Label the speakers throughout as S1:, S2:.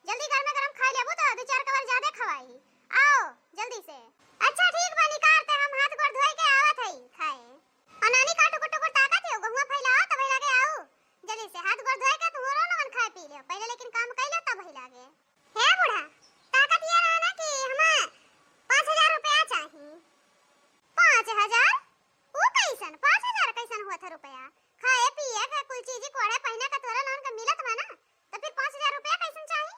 S1: जल्दी गर्मा गरम खा लेबू तो दो चार कवर ज्यादा खवाई। आओ जल्दी से। अच्छा ठीक बा निकारते हम हाथ गोड़ धोई के आवत हई खाए। अनानी काटो कुटो को ताकत हो गहुआ फैलाओ तब लागे आओ जल्दी से हाथ गोड़ धोई के तुमरो लगन खाए पी ले पहले लेकिन काम कैला तब ही लागे। हे बूढ़ा ताकत ये रहा ना कि हमें 5000 रुपया चाहिए। 5000 वो कैसन 5000 कैसन हुआ था रुपया खाए पिए के कुल चीज कोड़े पहने का तोरा लोन का मिलत बा ना तो फिर 5000 रुपया कैसन चाहिए।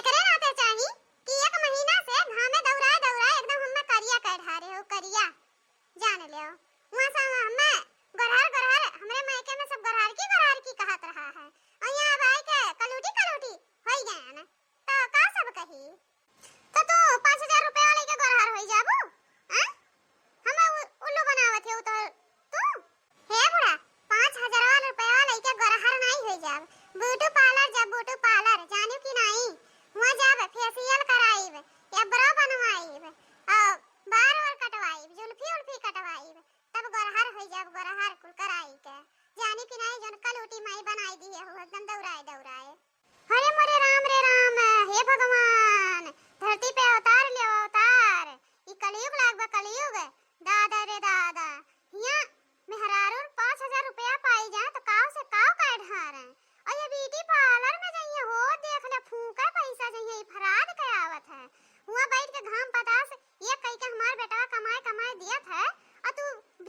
S1: एकरे नाते चाहिए कि एक महीना से घामे दौड़ाए दौड़ाए एकदम हमें करिया कर ढारे हो करिया जान ले वहां से हमें गरहर गरहर हमरे मायके में सब गरहर की कहत रहा है और यहां अब आए के कलूटी कलूटी होई गए ना तो का सब कही तो तू 5000 रुपया वाले के गरहर होई जाबू हैं हमें उल्लू बनावत है तो तू हे बुढ़ा 5000 वाला रुपया वाले के गरहर नहीं होई जाब ब्यूटी पार्लर जब ब्यूटी पार्लर जानू कि नहीं वहां जाब फेशियल कराईब या ब्रो बनवाईब बाल और कटवाईब जुल्फी उल्फी कटवाईब तब गरहर होई जाब गरहर कुल कराई के जानू कि नहीं जन कलूटी माई बनाई दी है एकदम दौड़ाए दौड़ाए। हरे मोरे राम रे राम हे भगवान धरती पे अवतार ले अवतार ई कलयुग लागबा कलयुग दादा रे दादा हिया मेहरारू 5000 रुपया पाई जा तो काव से काव का ढार है और ये ब्यूटी पार्लर में जाइए हो देख ले फूका पैसा जाइए ई फराद के आवत है हुआ बैठ के घाम पतास ये कह के हमार बेटा कमाए कमाए दिया था और तू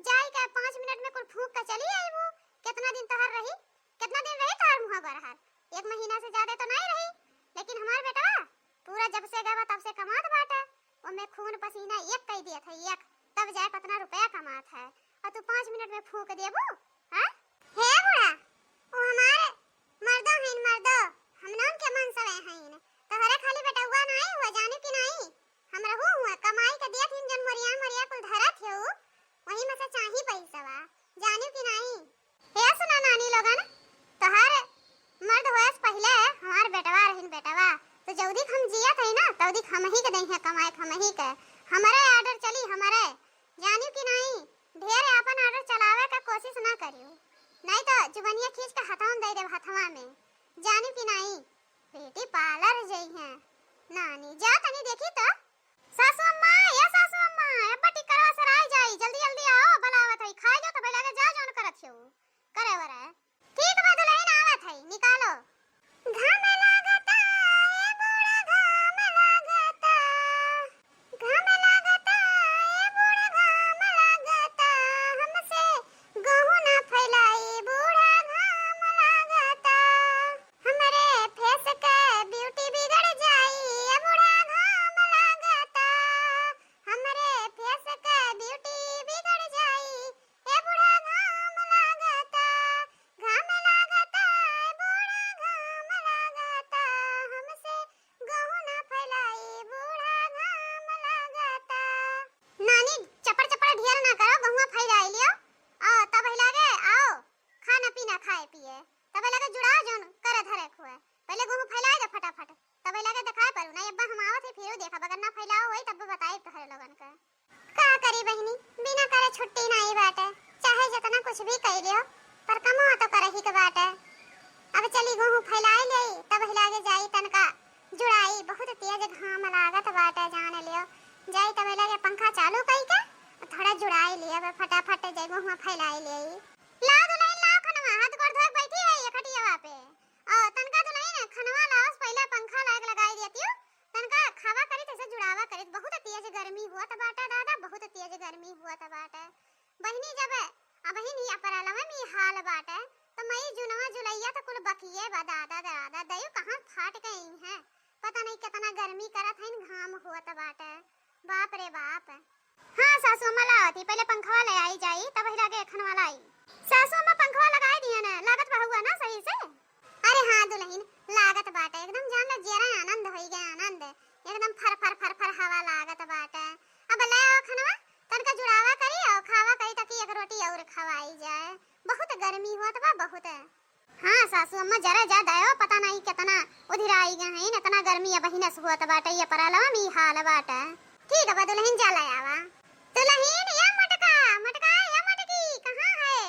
S1: जाई के 5 मिनट में कुल फूक के चली आई वो कितना दिन तहर रही कितना दिन रही तहर मुंह गरहर 1 महीना से ज्यादा तो नहीं रही लेकिन हमार बेटा पूरा जब से गवा तब से कमात बाटा और मैं खून पसीना एक कह दिया था एक तब जाए कितना रुपया कमात है और तू 5 मिनट में फूक देबू हां हे बुढ़ा ओ हमारे मर्दो हैं मर्दो हम नाम के मन सवे हैं तोहरे खाली बेटा हुआ नहीं हुआ जाने कि नहीं हम रहू हुआ कमाई के दिया तीन जन मरिया मरिया कुल धरत है वही में से चाही पैसावा जाने कि नहीं हे सुना नानी लोगन तोहर मर्द होयस पहले हमार बेटवा रहिन बेटवा तो जौदी हम जिया थे ना तौदी हम ही के दई है कमाए हम ही के हमारे ऑर्डर चली हमारे जानी कि नहीं ढेर अपन ऑर्डर चलावे का कोशिश ना करियो नहीं तो जुबनिया खींच के हथावन दे दे हथवा में जानी कि नहीं बेटी पार्लर जई है नानी जा तनी देखी तो सासू अम्मा या सासू अम्मा अब टिकरवा सराय जाई जल्दी जल्दी आओ बनावत है खाए जो तो बेला के जा जोन करत हो करे वरा ठीक बा दुल्हन आवत है निकालो घाम लागता ए बूढ़ा घाम लागता ए बूढ़ा घाम लागता हमसे गहू ना फैलाई बूढ़ा घाम लागता हमरे फेस के ब्यूटी बिगड़ जाई ए बूढ़ा घाम लागता हमरे फेस के ब्यूटी बिगड़ जाई ए बूढ़ा घाम लागता ए बूढ़ा घाम लागता हमसे गहू ना फैलाई बूढ़ा घाम लागता। नानी चपड़ चपड़ ढेर ना करो गहुआ फैलाई लियो आओ तब लागे आओ खाना पीना खाए पिए तब लागे जुड़ा जोन करे धरे खुए पहले गहू फैलाई दे फटाफट तब लागे दिखाए पर ना अब्बा हम आवत है फिर देखा अगर ना फैलाओ होई तब बताई तोहरे लोगन का करी बहनी बिना करे छुट्टी नहीं बाटे चाहे जितना कुछ भी कह लियो पर कमो तो करही के बाटे अब चली गहू फैलाई ले तब लागे जाई तनका जुड़ाई बहुत तेज घाम लागत बाटे जान लियो जाई तब लागे पंखा चालू कई के थोड़ा जुड़ाई लिया फटाफट जाई गहू फैलाई ले लाओ दुल्हन लाओ खनवा हाथ गोड़ धोके बैठी है ये खटियावा पे तनका दुल्हन खनवा लाओ पहले पंखा लाग लगाई देती हूं तनका खावा करी तैसे जुड़ावा करी बहुत तेज गर्मी हुआ त बाटा दादा बहुत तेज गर्मी हुआ त बाटा बहनी जब बहनी अपरालवा में हाल बाटा तो मई जुनवा जुलैया तो कुल बकिए बा दादा दादा दयो कहां फाट गई है पता नहीं कितना गर्मी करत है घाम हुआ त बाटा बाप रे बाप। हां सासू अम्मा लावती पहले पंखवा ले आई जाई तब ही लागे खनवा लाई सासू अम्मा पंखवा लगाई दिया ना लागत बा हुआ ना सही से अरे हां दुल्हन लागत बाटा एकदम जान ले जरा आनंद होई गया आनंद एकदम फर फर फर फर हवा लागत बाटा अब ले आओ खनवा तनका जुड़ावा करी और खावा करी ताकि एक रोटी और खवाई जाए बहुत गर्मी हुआ त बा बहुत। हां सासू अम्मा जरा जा दयो पता नहीं कितना उधर आई गए हैं इतना गर्मी अब हिनस हुआ त बाटा ये परलवा में हाल बाटा ठीक है दुल्हन जा ले आवा दुल्हन या मटका मटका या मटकी कहां है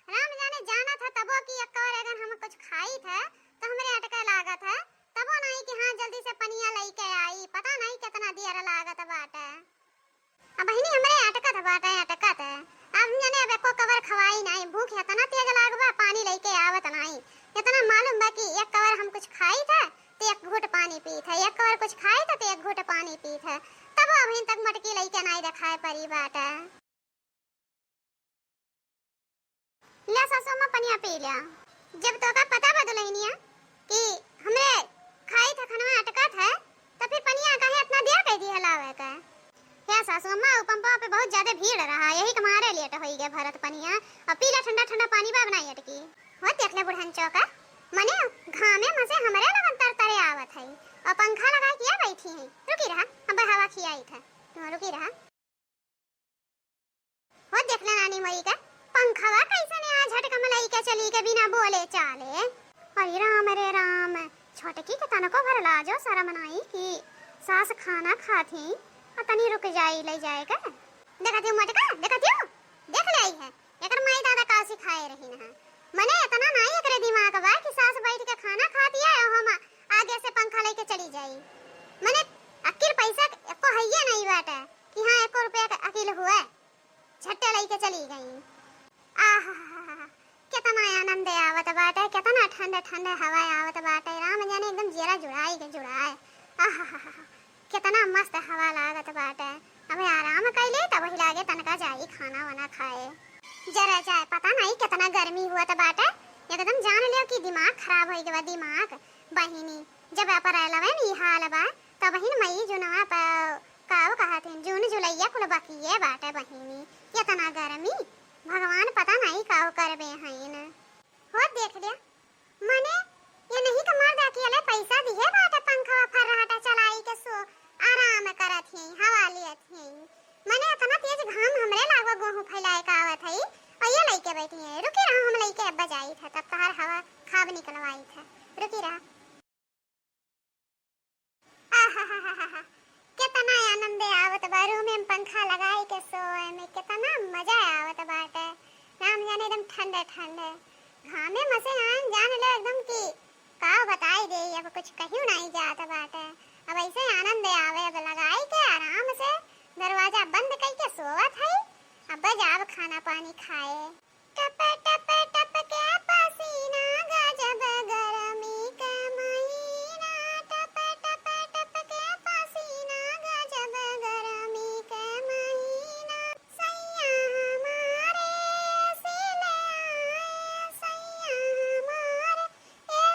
S1: राम जाने जाना था तबो की एक और अगर हम कुछ खाई था तो हमरे अटका लागत है तबो नहीं कि हां आवत है। एक बार कुछ खाए तो एक घूंट पानी पीत है, तब अभी तक मटकी लइके नहीं देखाए परी बाटा। ले ससुमा पनिया पी लिया। जब तो का पता बदलैनिया कि हमरे खाई था खनवा अटकत है, तो फिर पनिया काहे इतना देर कह दी हलावे का। हे ससुमा पंपा पे बहुत ज्यादा भीड़ रहा, यही के मारे लेट होई गए भरत पनिया। और पीला ठंडा ठंडा पानी बाब नहीं अटकी हो। देख ले बुढ़न चौका मने घामे में से हमरे लगन तरतरे आवत है और पंखा लगा के बैठी है। रुकी रहा, हम हवा खियाई था, तुम रुकी रहा। हो देख ले नानी मई का पंखवा कैसे ने आज झटका मलाई के चली के बिना बोले चाले। अरे राम रे राम, छोटकी के तनको भर लाजो शर्म नहीं कि सास खाना खाती और तनी रुक जाई ले जाएगा। देखती मटका देखती देख ले आई है एकर माई दादा का सिखाए रही ना। मने इतना नहीं एकरे दिमाग बा कि सास बैठ के खाना खाती है और हम आगे से पंखा लेके चली जाई। मने अकिल पैसा एको हइये नहीं बाटे कि हां 1 रुपया का अकिल हुआ झट्टे लेके चली गई। आहा कितना आनंद आवत बाटे, कितना ठंडा ठंडा हवा आवत बाटे। राम जाने एकदम जीरा जुड़ाई के जुड़ाए। आहा कितना मस्त हवा लागत बाटे। अबे आराम कैले तब ही लागे तनका जाई खाना वाना खाए। जरा जाए पता नहीं कितना गर्मी हुआ था बाटे, एकदम जान लियो कि दिमाग खराब हो गया दिमाग। बहिनी जब अप्रैल में नी हाल बा तब बहिन मई जुनवा काव कहते जून जुलैया कुल बकिए बाटे बहिनी। कितना गर्मी भगवान पता नहीं काव करबे हईन। हो देख लिया मने ये नहीं कमार दा कि ले पैसा दिए बाटे पंखा फर्राटा चलाई के सो आराम करत ही हवा लियत ही। मने इतना तेज घाम हमरे लागो गोहू फैलाए का आवत हई और ये लइके बैठी है। रुकी रहा, हम लइके अब जाई था तब तहार हवा खाब निकलवाई था। रुकी रहा। आहा कितना आनंद आवत बा रूम में पंखा लगाई के सोए में, कितना मजा आवत बाटे। नाम जाने एकदम ठंडे ठंडे घामे में से आन जान ले एकदम की का बताई दे, अब कुछ कहियो नहीं जात बाटे। अब ऐसे आनंद आवे अब लगाई के आराम से दरवाजा बंद करके सोवत है। अब जाब खाना पानी खाए। टप टप टप के पसीना गजब गरमी के महीना, टप टप टप के पसीना गजब गरमी के महीना। सैया हमारे सिले आए, सैया हमारे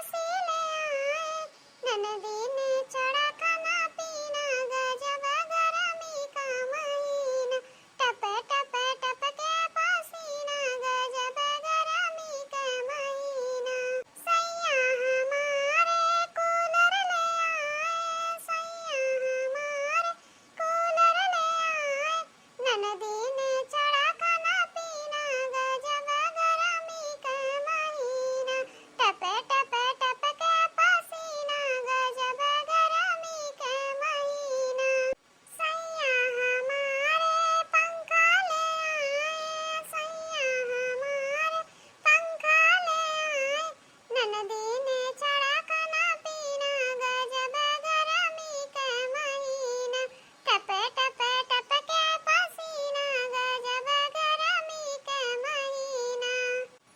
S1: सिले आए, ननदी ने चढ़ा खाना पीना गजब गरमी का महीना। टप टप टप के पसीना गजब गरमी के महीना। सैया हमारे कूलर ले आए, सैया हमारे कूलर ले आए, ननदी ने चढ़ा खाना पीना गजब गरमी के महीना। टप टप टप के पसीना गजब गरमी के महीना। सैया हमारे पंखा ले आए, सैया हमारे पंखा ले आए, ननदी ने चढ़ा खाना पीना गजब गरमी के महीना। टप टप टप के पसीना गजब गरमी के महीना।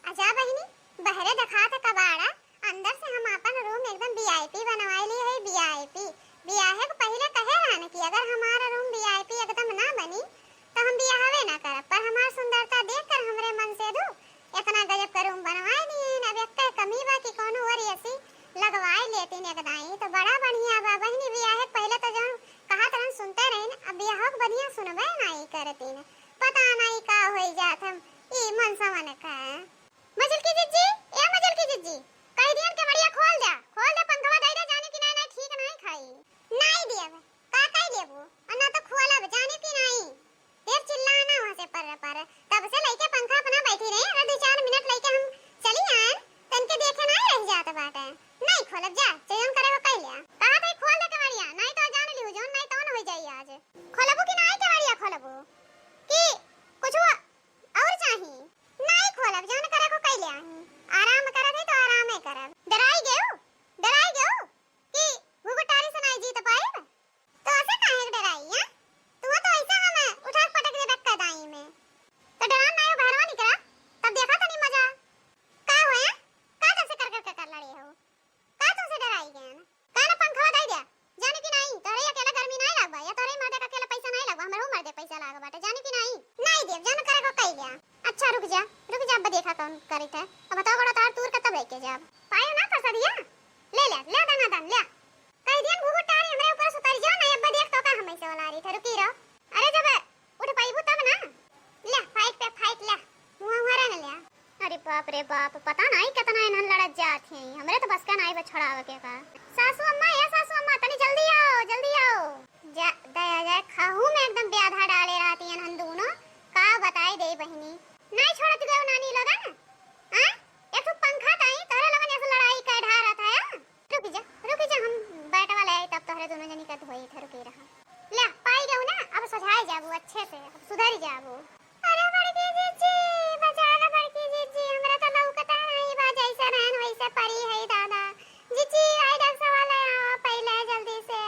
S1: आजा बहिनी बहरे दिखात कबाड़ा, अंदर से हम अपन रूम एकदम वीआईपी बनवाई ली है। वीआईपी बियाहे के पहले कहे रहन कि अगर हमारा रूम वीआईपी एकदम ना बनी तो हम बियाहवे ना करब, पर हमार सुंदरता देखकर हमरे मन से दू इतना गजब का रूम बनवाई दिए। अब एक कमी बा कि कोनो और ऐसी लगवाई लेती एकदम तो बड़ा बढ़िया बा बहिनी। बियाहे के पहले तो जौन कहा तरन सुनते रहिन, अब बियाह के बढ़िया सुनबे नहीं करतीन, पता नहीं का होई जात हम ई मन समन का। मजल की जिज्जी ए मजल की जिज्जी कह दियन के बढ़िया खोल दे पंखवा दे दे जाने की नहीं ठीक नहीं खाई नहीं देब का कह देबू और ना तो खोलब जाने की नहीं। देर चिल्लाना वहां से पर तब से लइके पंखा अपना बैठी रहे और 2-4 मिनट लइके हम चली आन तन के देखे नहीं रह जात बाटे। नहीं खोलब जा चयन करे हो कह लिया कहा थे खोल दे के बढ़िया, नहीं तो जान लियो जोन नहीं तो न हो जाई आज। खोलबू कि नहीं के बढ़िया खोलबू कि कुछ और चाहिए? नहीं खोलब जान करे को कह लिया आराम करत है तो आरामे करब। डराई गेऊ कि हुगटारी से नहीं जीत पाए तो ऐसे काहे डराई है तू तो ऐसा हम उठा पटक दे बक्का दाई में तो डरा नहीं बाहरवा निकला तब देखा तो नहीं मजा का होया का कैसे कर लड़े हो का तुमसे डराई गए करी थे। अब बताओ बड़ा तार तूर कतब लेके जाब पायो ना प्रसादिया ले दाना दान ले कह दियन घुघुट टारी हमरे ऊपर से उतर जाओ ना अब देख तो का हम ऐसे वाला रही थे रुकी रहो अरे जब उठ पाइबू तब ना ले फाइट पे फाइट ले मुंह मारा न ले अरे बाप रे बाप पता नहीं कितना इन्हन लड़त जात हैं हमरे तो बस का नहीं बछड़ावे के का सासू अम्मा तनी जल्दी आओ जा दया जा खाहू में एकदम ब्याधा डाले रहती हैं हम दोनों का बताई दे बहनी नहीं छोड़त गयो नानी लगा ना हां एक तो पंखा ताई तोरे लगन ऐसे लड़ाई कर ढा रहा था रुक जा हम बैठ वाले आई तब तोरे दोनों जनी का होई थे रुकी रहा ले पाई गयो ना अब सुधार जाबू अच्छे से अब सुधर जाबू अरे बड़की जीजी बचा लो बड़की जीजी हमरा तो लौकता नहीं बा जैसे रहन वैसे परी है दादा जीजी आई डॉक्टर सवाल है पहले जल्दी से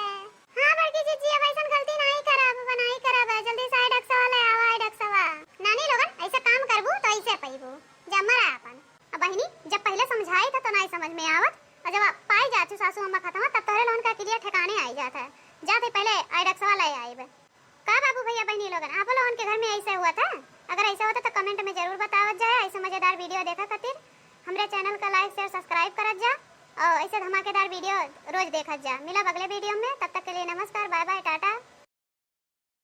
S1: हां बड़की जीजी अब ऐसा गलती नहीं करब जल्दी से आई डॉक्टर सवाल है आई डॉक्टर सवाल नानी लोगन ऐसा काम करबू तो ऐसे पईबू जमरा अपन अब बहिनी जब पहले समझाई था तो नहीं समझ में आवत और जब पाई जाती सासू अम्मा खत्म तब तोरे लोन का क्रिया ठिकाने आई जाता है जाते पहले आई डॉक्टर सवाल आईबे का बाबू भैया बहनी लोगन आप लोगन के घर में ऐसे हुआ था अगर ऐसा होता तो कमेंट में जरूर बतावत जाए ऐसे मजेदार वीडियो देखा खातिर हमरे चैनल का लाइक शेयर सब्सक्राइब करत जा और ऐसे धमाकेदार वीडियो रोज देखत जा मिला अगले वीडियो में तब तक के लिए